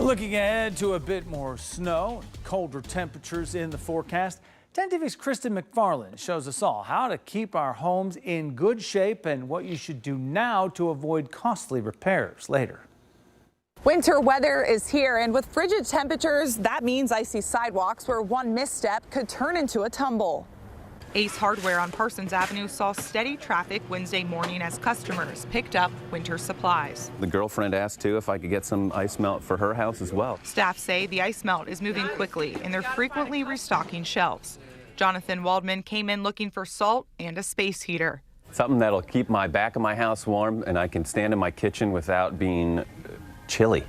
Looking ahead to a bit more snow, colder temperatures in the forecast. 10 TV's Kristen McFarland shows us all how to keep our homes in good shape and what you should do now to avoid costly repairs later. Winter weather is here, and with frigid temperatures, that means icy sidewalks where one misstep could turn into a tumble. Ace Hardware on Parsons Avenue saw steady traffic Wednesday morning as customers picked up winter supplies. The girlfriend asked too if I could get some ice melt for her house as well. Staff say the ice melt is moving quickly and they're frequently restocking shelves. Jonathan Waldman came in looking for salt and a space heater. Something that'll keep my back of my house warm and I can stand in my kitchen without being chilly.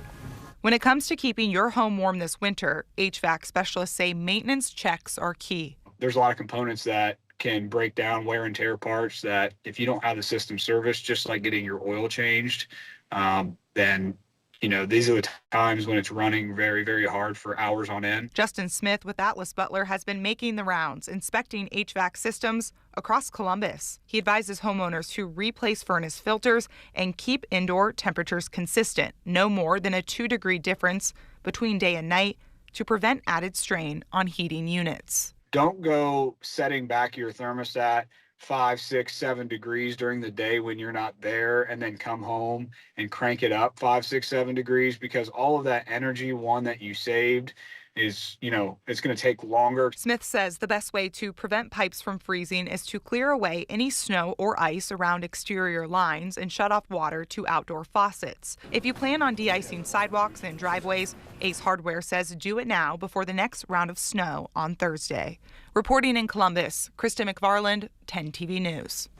When it comes to keeping your home warm this winter, HVAC specialists say maintenance checks are key. There's a lot of components that can break down, wear and tear parts that if you don't have the system serviced, just like getting your oil changed, then these are the times when it's running very, very hard for hours on end. Justin Smith with Atlas Butler has been making the rounds, inspecting HVAC systems across Columbus. He advises homeowners to replace furnace filters and keep indoor temperatures consistent, no more than a 2-degree difference between day and night, to prevent added strain on heating units. Don't go setting back your thermostat 5, 6, 7 degrees during the day when you're not there and then come home and crank it up 5, 6, 7 degrees, because all of that energy, that you saved, is, it's going to take longer. Smith says the best way to prevent pipes from freezing is to clear away any snow or ice around exterior lines and shut off water to outdoor faucets. If you plan on de-icing sidewalks and driveways, Ace Hardware says do it now before the next round of snow on Thursday. Reporting in Columbus, Kristen McFarland, 10 TV News.